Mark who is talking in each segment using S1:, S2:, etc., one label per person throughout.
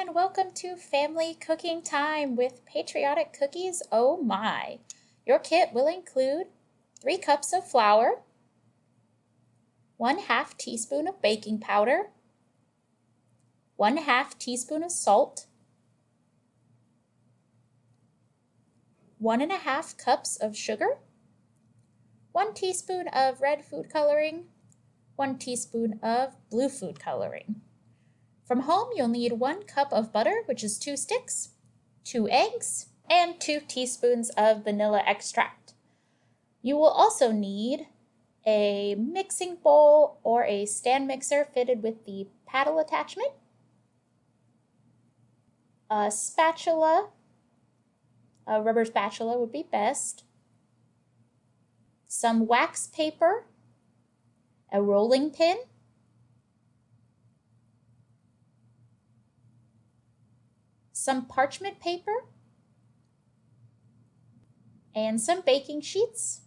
S1: and welcome to Family Cooking Time with Patriotic Cookies Oh My. Your kit will include 3 cups of flour, 1/2 teaspoon of baking powder, 1/2 teaspoon of salt, 1½ cups of sugar, 1 teaspoon of red food coloring, 1 teaspoon of blue food coloring. From home, you'll need 1 cup of butter, which is 2 sticks, 2 eggs, and 2 teaspoons of vanilla extract. You will also need a mixing bowl or a stand mixer fitted with the paddle attachment, a spatula, a rubber spatula would be best, some wax paper, a rolling pin, some parchment paper, and some baking sheets,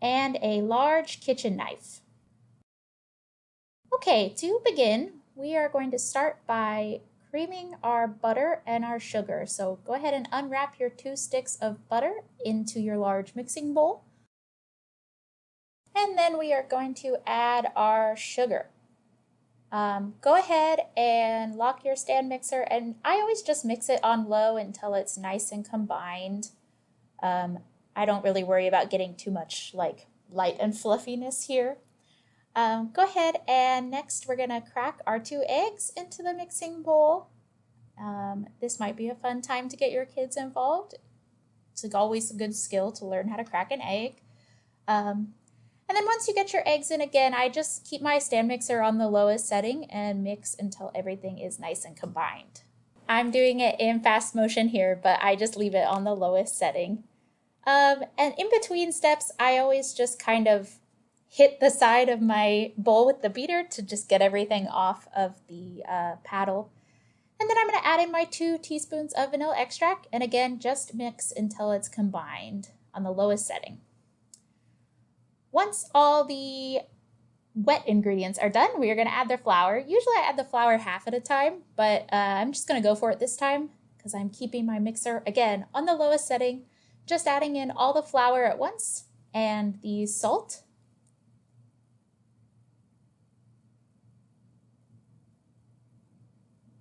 S1: and a large kitchen knife. Okay, to begin, we are going to start by creaming our butter and our sugar. So go ahead and unwrap your 2 sticks of butter into your large mixing bowl. And then we are going to add our sugar. Go ahead and lock your stand mixer, and I always just mix it on low until it's nice and combined. I don't really worry about getting too much like light and fluffiness here. Go ahead, and next we're gonna crack our 2 eggs into the mixing bowl. This might be a fun time to get your kids involved. It's like always a good skill to learn how to crack an egg. And then once you get your eggs in, again, I just keep my stand mixer on the lowest setting and mix until everything is nice and combined. I'm doing it in fast motion here, but I just leave it on the lowest setting. And in between steps, I always just kind of hit the side of my bowl with the beater to just get everything off of the paddle. And then I'm going to add in my 2 teaspoons of vanilla extract, and again, just mix until it's combined on the lowest setting. Once all the wet ingredients are done, we are going to add the flour. Usually I add the flour half at a time, but I'm just going to go for it this time because I'm keeping my mixer, again, on the lowest setting, just adding in all the flour at once and the salt.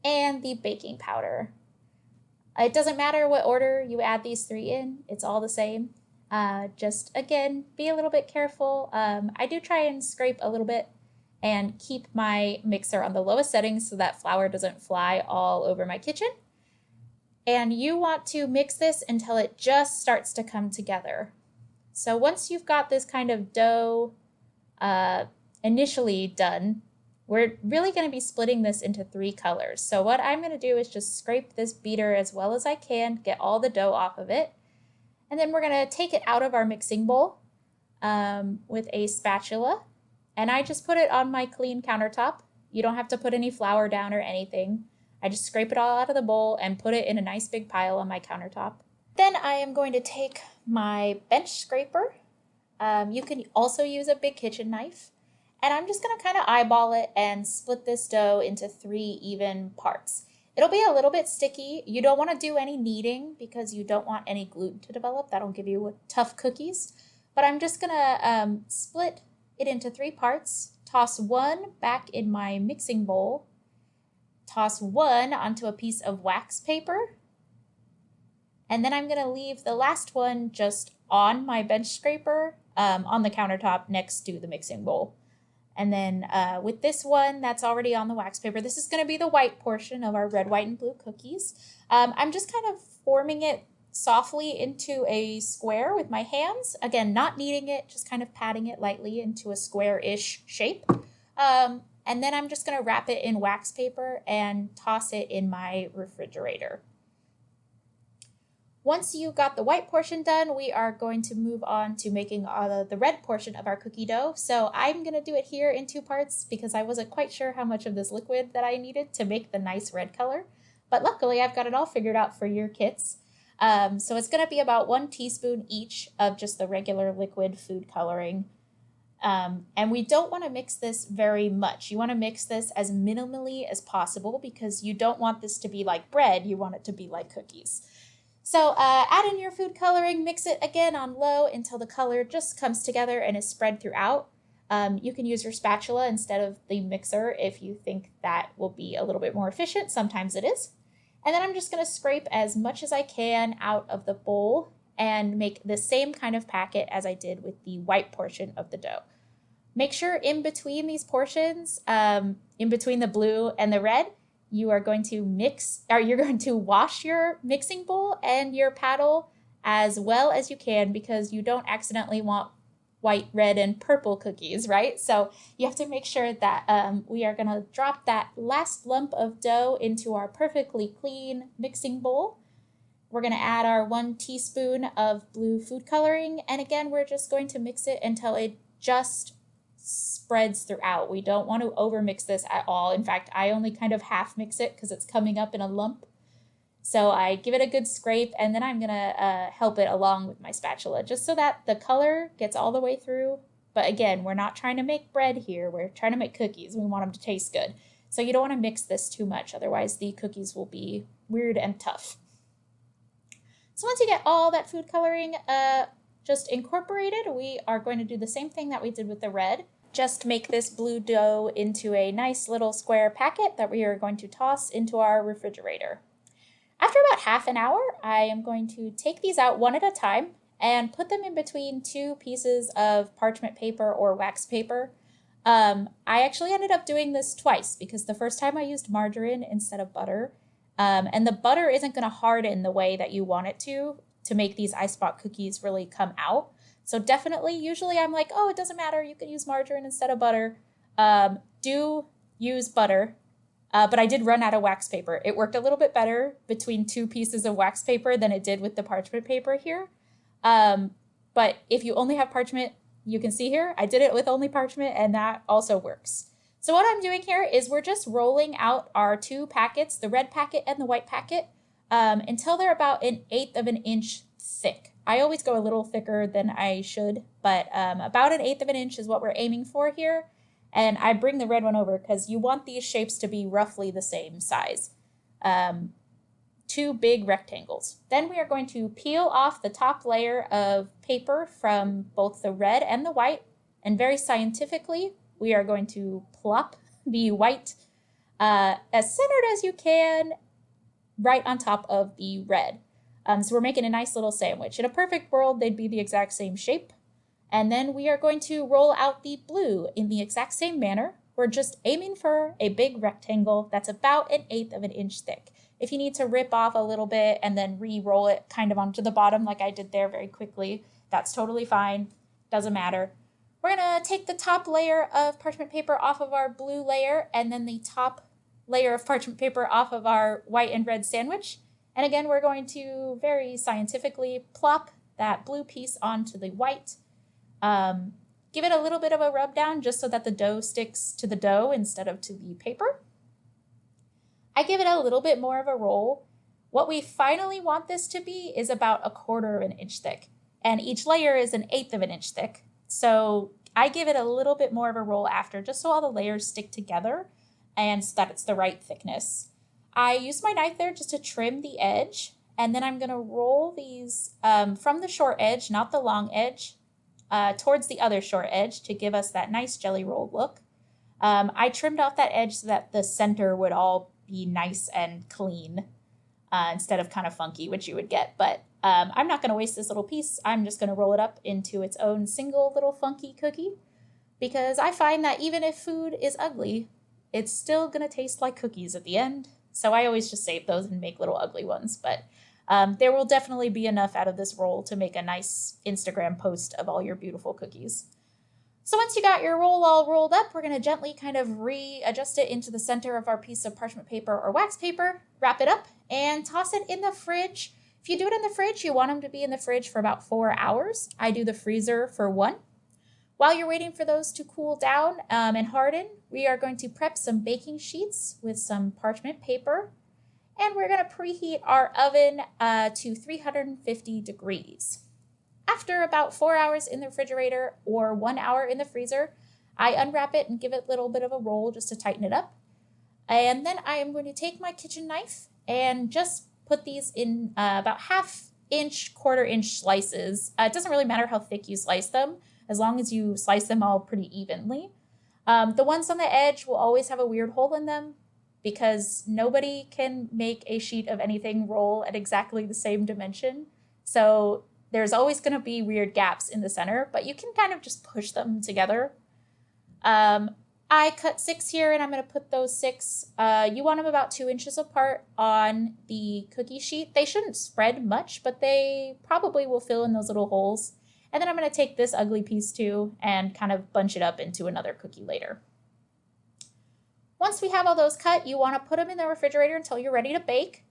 S1: And the baking powder. It doesn't matter what order you add these 3 in, it's all the same. Just, again, be a little bit careful. I do try and scrape a little bit and keep my mixer on the lowest setting so that flour doesn't fly all over my kitchen. And you want to mix this until it just starts to come together. So once you've got this kind of dough initially done, we're really going to be splitting this into 3 colors. So what I'm going to do is just scrape this beater as well as I can, get all the dough off of it. And then we're going to take it out of our mixing bowl with a spatula. And I just put it on my clean countertop. You don't have to put any flour down or anything. I just scrape it all out of the bowl and put it in a nice big pile on my countertop. Then I am going to take my bench scraper. You can also use a big kitchen knife. And I'm just going to kind of eyeball it and split this dough into 3 even parts. It'll be a little bit sticky. You don't want to do any kneading because you don't want any gluten to develop. That'll give you tough cookies. But I'm just going to split it into 3 parts, toss 1 back in my mixing bowl, toss 1 onto a piece of wax paper, and then I'm going to leave the last one just on my bench scraper on the countertop next to the mixing bowl. And then with this one that's already on the wax paper, this is going to be the white portion of our red, white, and blue cookies. I'm just kind of forming it softly into a square with my hands. Again, not kneading it, just kind of patting it lightly into a square-ish shape. And then I'm just going to wrap it in wax paper and toss it in my refrigerator. Once you've got the white portion done, we are going to move on to making the red portion of our cookie dough. So I'm going to do it here in 2 parts because I wasn't quite sure how much of this liquid that I needed to make the nice red color. But luckily, I've got it all figured out for your kits. So it's going to be about 1 teaspoon each of just the regular liquid food coloring. And we don't want to mix this very much. You want to mix this as minimally as possible because you don't want this to be like bread. You want it to be like cookies. So add in your food coloring, mix it again on low until the color just comes together and is spread throughout. You can use your spatula instead of the mixer if you think that will be a little bit more efficient. Sometimes it is. And then I'm just going to scrape as much as I can out of the bowl and make the same kind of packet as I did with the white portion of the dough. Make sure in between these portions, in between the blue and the red, you are going to you're going to wash your mixing bowl and your paddle as well as you can because you don't accidentally want white, red, and purple cookies, right? So you have to make sure that we are going to drop that last lump of dough into our perfectly clean mixing bowl. We're going to add our 1 teaspoon of blue food coloring. And again, we're just going to mix it until it just spreads throughout. We don't want to overmix this at all. In fact, I only kind of half mix it because it's coming up in a lump. So I give it a good scrape and then I'm gonna help it along with my spatula just so that the color gets all the way through. But again, we're not trying to make bread here. We're trying to make cookies. We want them to taste good. So you don't want to mix this too much. Otherwise the cookies will be weird and tough. So once you get all that food coloring just incorporated, we are going to do the same thing that we did with the red. Just make this blue dough into a nice little square packet that we are going to toss into our refrigerator. After about half an hour, I am going to take these out one at a time and put them in between 2 pieces of parchment paper or wax paper. I actually ended up doing this twice because the first time I used margarine instead of butter, and the butter isn't going to harden the way that you want it to make these ice block cookies really come out. So definitely, usually I'm like, oh, it doesn't matter. You can use margarine instead of butter. Do use butter. But I did run out of wax paper. It worked a little bit better between 2 pieces of wax paper than it did with the parchment paper here. But if you only have parchment, you can see here, I did it with only parchment and that also works. So what I'm doing here is we're just rolling out our 2 packets, the red packet and the white packet, until they're about 1/8 of an inch thick. I always go a little thicker than I should, but about 1/8 of an inch is what we're aiming for here. And I bring the red one over because you want these shapes to be roughly the same size. 2 big rectangles. Then we are going to peel off the top layer of paper from both the red and the white. And very scientifically, we are going to plop the white as centered as you can right on top of the red. So we're making a nice little sandwich. In a perfect world, they'd be the exact same shape. And then we are going to roll out the blue in the exact same manner. We're just aiming for a big rectangle that's about 1/8 of an inch thick. If you need to rip off a little bit and then re-roll it kind of onto the bottom like I did there very quickly, that's totally fine. Doesn't matter. We're gonna take the top layer of parchment paper off of our blue layer and then the top layer of parchment paper off of our white and red sandwich. And again, we're going to very scientifically plop that blue piece onto the white. Give it a little bit of a rub down just so that the dough sticks to the dough instead of to the paper. I give it a little bit more of a roll. What we finally want this to be is about 1/4 of an inch thick, and each layer is 1/8 of an inch thick. So I give it a little bit more of a roll after just so all the layers stick together and so that it's the right thickness. I use my knife there just to trim the edge, and then I'm going to roll these from the short edge, not the long edge, towards the other short edge to give us that nice jelly roll look. I trimmed off that edge so that the center would all be nice and clean instead of kind of funky, which you would get. But I'm not going to waste this little piece. I'm just going to roll it up into its own single little funky cookie because I find that even if food is ugly, it's still going to taste like cookies at the end. So I always just save those and make little ugly ones. But there will definitely be enough out of this roll to make a nice Instagram post of all your beautiful cookies. So once you got your roll all rolled up, we're going to gently kind of readjust it into the center of our piece of parchment paper or wax paper, wrap it up, and toss it in the fridge. If you do it in the fridge, you want them to be in the fridge for about 4 hours. I do the freezer for 1. While you're waiting for those to cool down and harden, we are going to prep some baking sheets with some parchment paper, and we're going to preheat our oven to 350 degrees. After about 4 hours in the refrigerator or 1 hour in the freezer, I unwrap it and give it a little bit of a roll just to tighten it up. And then I am going to take my kitchen knife and just put these in about 1/2 inch, 1/4 inch slices. It doesn't really matter how thick you slice them, as long as you slice them all pretty evenly. The ones on the edge will always have a weird hole in them because nobody can make a sheet of anything roll at exactly the same dimension. So there's always going to be weird gaps in the center, but you can kind of just push them together. I cut 6 here, and I'm going to put those 6. You want them about 2 inches apart on the cookie sheet. They shouldn't spread much, but they probably will fill in those little holes. And then I'm going to take this ugly piece too and kind of bunch it up into another cookie later. Once we have all those cut, you want to put them in the refrigerator until you're ready to bake.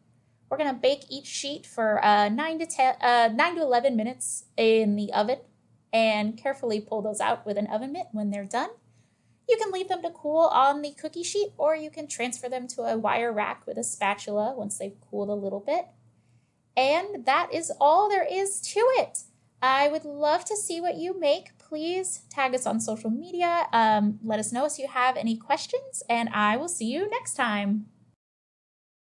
S1: We're going to bake each sheet for 9 to 11 minutes in the oven and carefully pull those out with an oven mitt when they're done. You can leave them to cool on the cookie sheet, or you can transfer them to a wire rack with a spatula once they've cooled a little bit. And that is all there is to it. I would love to see what you make. Please tag us on social media. Let us know if you have any questions, and I will see you next time.